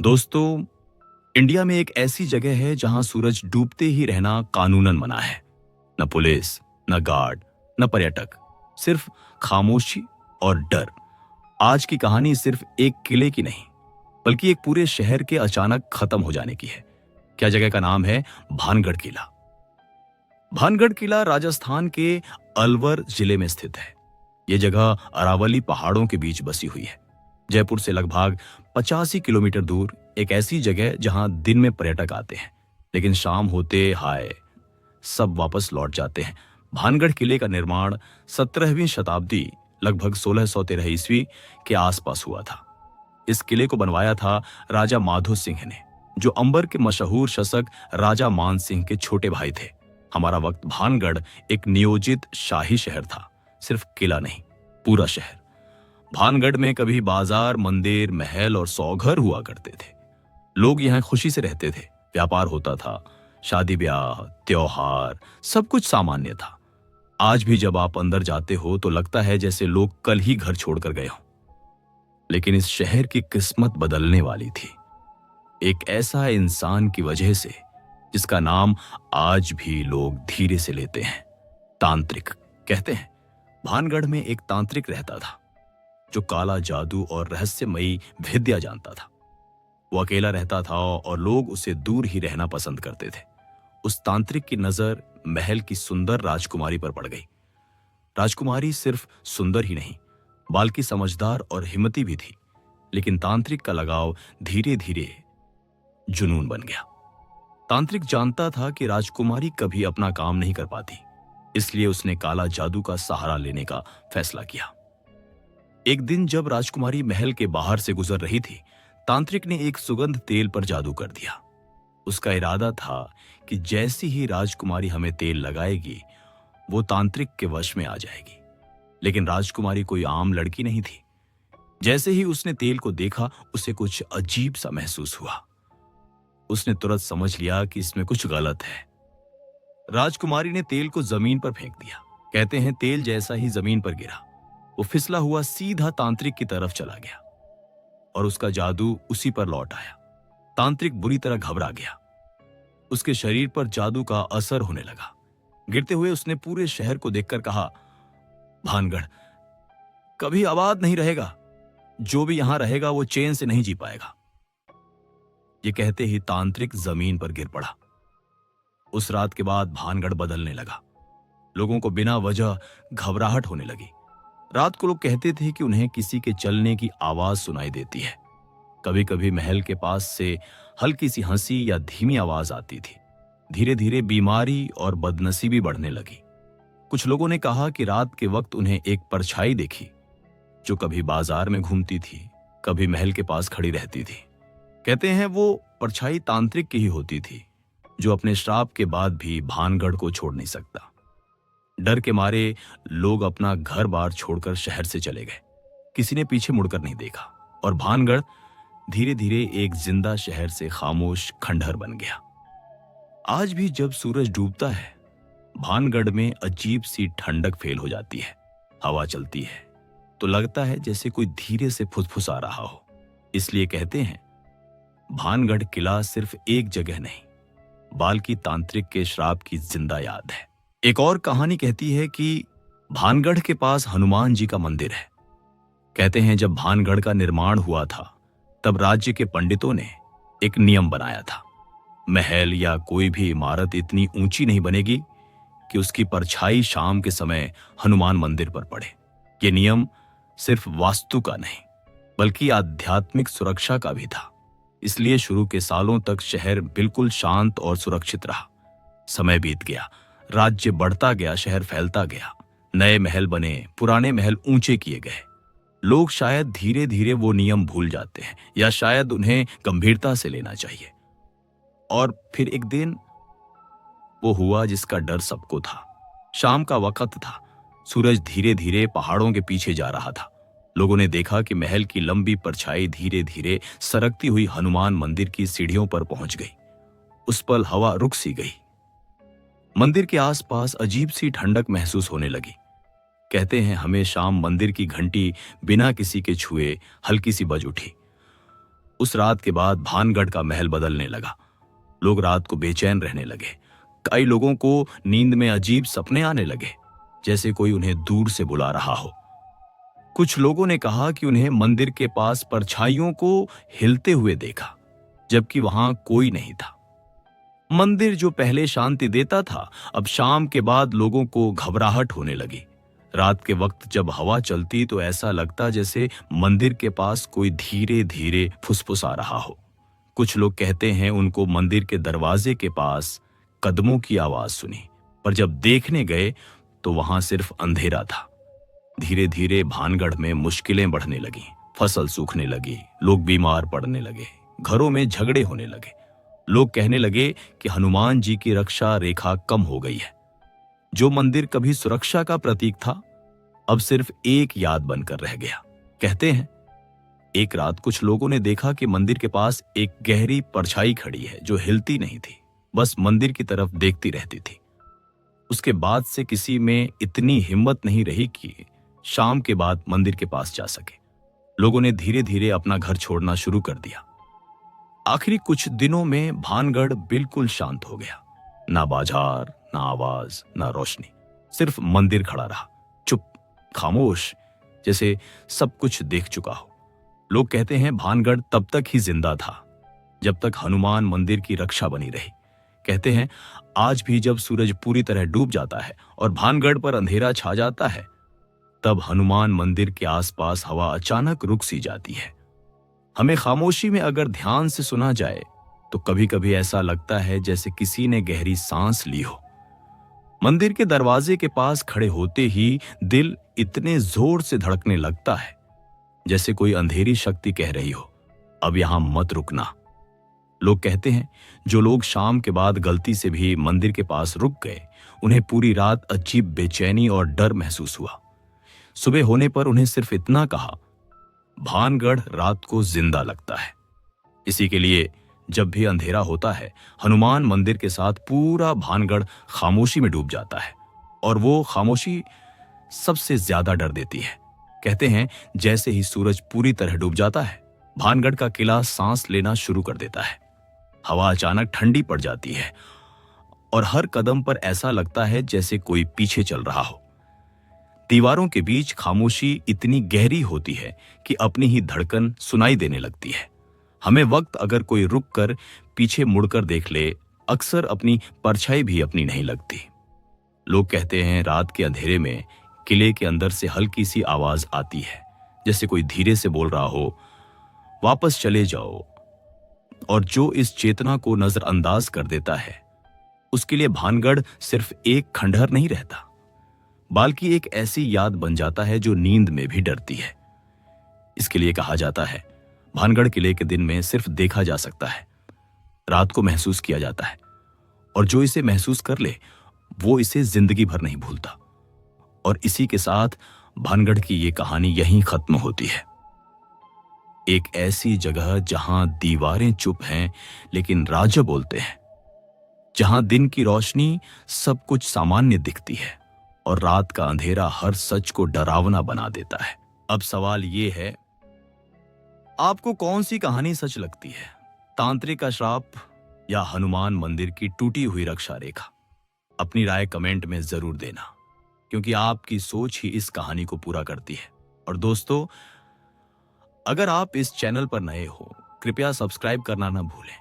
दोस्तों, इंडिया में एक ऐसी जगह है जहां सूरज डूबते ही रहना कानूनन मना है। न पुलिस, न गार्ड, न पर्यटक, सिर्फ खामोशी और डर। आज की कहानी सिर्फ एक किले की नहीं, बल्कि एक पूरे शहर के अचानक खत्म हो जाने की है। क्या जगह का नाम है भानगढ़ किला। भानगढ़ किला राजस्थान के अलवर जिले में स्थित है। यह जगह अरावली पहाड़ों के बीच बसी हुई है। जयपुर से लगभग 85 किलोमीटर दूर एक ऐसी जगह जहां दिन में पर्यटक आते हैं, लेकिन शाम होते हाय सब वापस लौट जाते हैं। भानगढ़ किले का निर्माण 17वीं शताब्दी लगभग 1613 ईस्वी के आसपास हुआ था। इस किले को बनवाया था राजा माधो सिंह ने, जो अंबर के मशहूर शासक राजा मान सिंह के छोटे भाई थे। हमारा वक्त भानगढ़ एक नियोजित शाही शहर था, सिर्फ किला नहीं, पूरा शहर। भानगढ़ में कभी बाजार, मंदिर, महल और सौघर हुआ करते थे। लोग यहाँ खुशी से रहते थे, व्यापार होता था, शादी ब्याह, त्योहार, सब कुछ सामान्य था। आज भी जब आप अंदर जाते हो तो लगता है जैसे लोग कल ही घर छोड़कर गए हों। लेकिन इस शहर की किस्मत बदलने वाली थी, एक ऐसा इंसान की वजह से जिसका नाम आज भी लोग धीरे से लेते हैं, तांत्रिक। कहते हैं भानगढ़ में एक तांत्रिक रहता था जो काला जादू और रहस्यमयी विद्या जानता था। वो अकेला रहता था और लोग उसे दूर ही रहना पसंद करते थे। उस तांत्रिक की नजर महल की सुंदर राजकुमारी पर पड़ गई। राजकुमारी सिर्फ सुंदर ही नहीं, बल्कि समझदार और हिम्मती भी थी। लेकिन तांत्रिक का लगाव धीरे धीरे जुनून बन गया। तांत्रिक जानता था कि राजकुमारी कभी अपना काम नहीं कर पाती, इसलिए उसने काला जादू का सहारा लेने का फैसला किया। एक दिन जब राजकुमारी महल के बाहर से गुजर रही थी, तांत्रिक ने एक सुगंध तेल पर जादू कर दिया। उसका इरादा था कि जैसी ही राजकुमारी हमें तेल लगाएगी, वो तांत्रिक के वश में आ जाएगी। लेकिन राजकुमारी कोई आम लड़की नहीं थी। जैसे ही उसने तेल को देखा, उसे कुछ अजीब सा महसूस हुआ। उसने तुरंत समझ लिया कि इसमें कुछ गलत है। राजकुमारी ने तेल को जमीन पर फेंक दिया। कहते हैं तेल जैसा ही जमीन पर गिरा, वो फिसला हुआ सीधा तांत्रिक की तरफ चला गया और उसका जादू उसी पर लौट आया। तांत्रिक बुरी तरह घबरा गया। उसके शरीर पर जादू का असर होने लगा। गिरते हुए उसने पूरे शहर को देखकर कहा, भानगढ़ कभी आबाद नहीं रहेगा। जो भी यहां रहेगा वो चैन से नहीं जी पाएगा। ये कहते ही तांत्रिक जमीन पर गिर पड़ा। उस रात के बाद भानगढ़ बदलने लगा। लोगों को बिना वजह घबराहट होने लगी। रात को लोग कहते थे कि उन्हें किसी के चलने की आवाज सुनाई देती है। कभी कभी महल के पास से हल्की सी हंसी या धीमी आवाज आती थी। धीरे धीरे बीमारी और बदनसीबी बढ़ने लगी। कुछ लोगों ने कहा कि रात के वक्त उन्हें एक परछाई देखी, जो कभी बाजार में घूमती थी, कभी महल के पास खड़ी रहती थी। कहते हैं वो परछाई तांत्रिक की ही होती थी, जो अपने श्राप के बाद भी भानगढ़ को छोड़ नहीं सकता। डर के मारे लोग अपना घर बार छोड़कर शहर से चले गए। किसी ने पीछे मुड़कर नहीं देखा और भानगढ़ धीरे धीरे एक जिंदा शहर से खामोश खंडहर बन गया। आज भी जब सूरज डूबता है, भानगढ़ में अजीब सी ठंडक फैल हो जाती है। हवा चलती है तो लगता है जैसे कोई धीरे से फुसफुसा रहा हो। इसलिए कहते हैं भानगढ़ किला सिर्फ एक जगह नहीं, बल्कि तांत्रिक के श्राप की जिंदा याद है। एक और कहानी कहती है कि भानगढ़ के पास हनुमान जी का मंदिर है। कहते हैं जब भानगढ़ का निर्माण हुआ था, तब राज्य के पंडितों ने एक नियम बनाया था, महल या कोई भी इमारत इतनी ऊंची नहीं बनेगी कि उसकी परछाई शाम के समय हनुमान मंदिर पर पड़े। यह नियम सिर्फ वास्तु का नहीं, बल्कि आध्यात्मिक सुरक्षा का भी था। इसलिए शुरू के सालों तक शहर बिल्कुल शांत और सुरक्षित रहा। समय बीत गया, राज्य बढ़ता गया, शहर फैलता गया, नए महल बने, पुराने महल ऊंचे किए गए। लोग शायद धीरे धीरे वो नियम भूल जाते हैं, या शायद उन्हें गंभीरता से लेना चाहिए। और फिर एक दिन वो हुआ जिसका डर सबको था। शाम का वक्त था, सूरज धीरे धीरे पहाड़ों के पीछे जा रहा था। लोगों ने देखा कि महल की लंबी परछाई धीरे धीरे सरकती हुई हनुमान मंदिर की सीढ़ियों पर पहुंच गई। उस पल हवा रुक सी गई। मंदिर के आसपास अजीब सी ठंडक महसूस होने लगी। कहते हैं हमें शाम मंदिर की घंटी बिना किसी के छुए हल्की सी बज उठी। उस रात के बाद भानगढ़ का महल बदलने लगा। लोग रात को बेचैन रहने लगे। कई लोगों को नींद में अजीब सपने आने लगे, जैसे कोई उन्हें दूर से बुला रहा हो। कुछ लोगों ने कहा कि उन्हें मंदिर के पास परछाइयों को हिलते हुए देखा, जबकि वहां कोई नहीं था। मंदिर जो पहले शांति देता था, अब शाम के बाद लोगों को घबराहट होने लगी। रात के वक्त जब हवा चलती तो ऐसा लगता जैसे मंदिर के पास कोई धीरे धीरे फुसफुसा रहा हो। कुछ लोग कहते हैं उनको मंदिर के दरवाजे के पास कदमों की आवाज सुनी, पर जब देखने गए तो वहां सिर्फ अंधेरा था। धीरे धीरे भानगढ़ में मुश्किलें बढ़ने लगीं, फसल सूखने लगी, लोग बीमार पड़ने लगे, घरों में झगड़े होने लगे। लोग कहने लगे कि हनुमान जी की रक्षा रेखा कम हो गई है। जो मंदिर कभी सुरक्षा का प्रतीक था, अब सिर्फ एक याद बनकर रह गया। कहते हैं एक रात कुछ लोगों ने देखा कि मंदिर के पास एक गहरी परछाई खड़ी है जो हिलती नहीं थी, बस मंदिर की तरफ देखती रहती थी। उसके बाद से किसी में इतनी हिम्मत नहीं रही कि शाम के बाद मंदिर के पास जा सके। लोगों ने धीरे धीरे अपना घर छोड़ना शुरू कर दिया। आखिरी कुछ दिनों में भानगढ़ बिल्कुल शांत हो गया। ना बाजार, ना आवाज, ना रोशनी, सिर्फ मंदिर खड़ा रहा, चुप, खामोश, जैसे सब कुछ देख चुका हो। लोग कहते हैं भानगढ़ तब तक ही जिंदा था जब तक हनुमान मंदिर की रक्षा बनी रही। कहते हैं आज भी जब सूरज पूरी तरह डूब जाता है और भानगढ़ पर अंधेरा छा जाता है, तब हनुमान मंदिर के आसपास हवा अचानक रुक सी जाती है। हमें खामोशी में अगर ध्यान से सुना जाए तो कभी कभी ऐसा लगता है जैसे किसी ने गहरी सांस ली हो। मंदिर के दरवाजे के पास खड़े होते ही दिल इतने जोर से धड़कने लगता है जैसे कोई अंधेरी शक्ति कह रही हो, अब यहां मत रुकना। लोग कहते हैं जो लोग शाम के बाद गलती से भी मंदिर के पास रुक गए, उन्हें पूरी रात अजीब बेचैनी और डर महसूस हुआ। सुबह होने पर उन्हें सिर्फ इतना कहा, भानगढ़ रात को जिंदा लगता है। इसी के लिए जब भी अंधेरा होता है, हनुमान मंदिर के साथ पूरा भानगढ़ खामोशी में डूब जाता है, और वो खामोशी सबसे ज्यादा डर देती है। कहते हैं जैसे ही सूरज पूरी तरह डूब जाता है, भानगढ़ का किला सांस लेना शुरू कर देता है। हवा अचानक ठंडी पड़ जाती है और हर कदम पर ऐसा लगता है जैसे कोई पीछे चल रहा हो। दीवारों के बीच खामोशी इतनी गहरी होती है कि अपनी ही धड़कन सुनाई देने लगती है। हमें वक्त अगर कोई रुक कर पीछे मुड़कर देख ले, अक्सर अपनी परछाई भी अपनी नहीं लगती। लोग कहते हैं रात के अंधेरे में किले के अंदर से हल्की सी आवाज आती है, जैसे कोई धीरे से बोल रहा हो, वापस चले जाओ। और जो इस चेतना को नजरअंदाज कर देता है, उसके लिए भानगढ़ सिर्फ एक खंडहर नहीं रहता, बल्कि एक ऐसी याद बन जाता है जो नींद में भी डरती है। इसके लिए कहा जाता है भानगढ़ किले के दिन में सिर्फ देखा जा सकता है, रात को महसूस किया जाता है, और जो इसे महसूस कर ले वो इसे जिंदगी भर नहीं भूलता। और इसी के साथ भानगढ़ की ये कहानी यहीं खत्म होती है। एक ऐसी जगह जहां दीवारें चुप हैं लेकिन राजा बोलते हैं, जहां दिन की रोशनी सब कुछ सामान्य दिखती है और रात का अंधेरा हर सच को डरावना बना देता है। अब सवाल ये है, आपको कौन सी कहानी सच लगती है, तांत्रिक का श्राप या हनुमान मंदिर की टूटी हुई रक्षा रेखा? अपनी राय कमेंट में जरूर देना, क्योंकि आपकी सोच ही इस कहानी को पूरा करती है। और दोस्तों, अगर आप इस चैनल पर नए हो, कृपया सब्सक्राइब करना ना भूलें,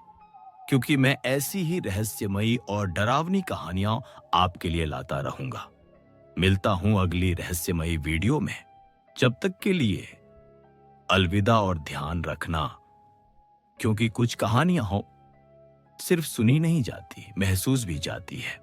क्योंकि मैं ऐसी ही रहस्यमयी और डरावनी कहानियां आपके लिए लाता रहूंगा। मिलता हूं अगली रहस्यमयी वीडियो में। जब तक के लिए अलविदा, और ध्यान रखना, क्योंकि कुछ कहानियां हो सिर्फ सुनी नहीं जाती, महसूस भी जाती है।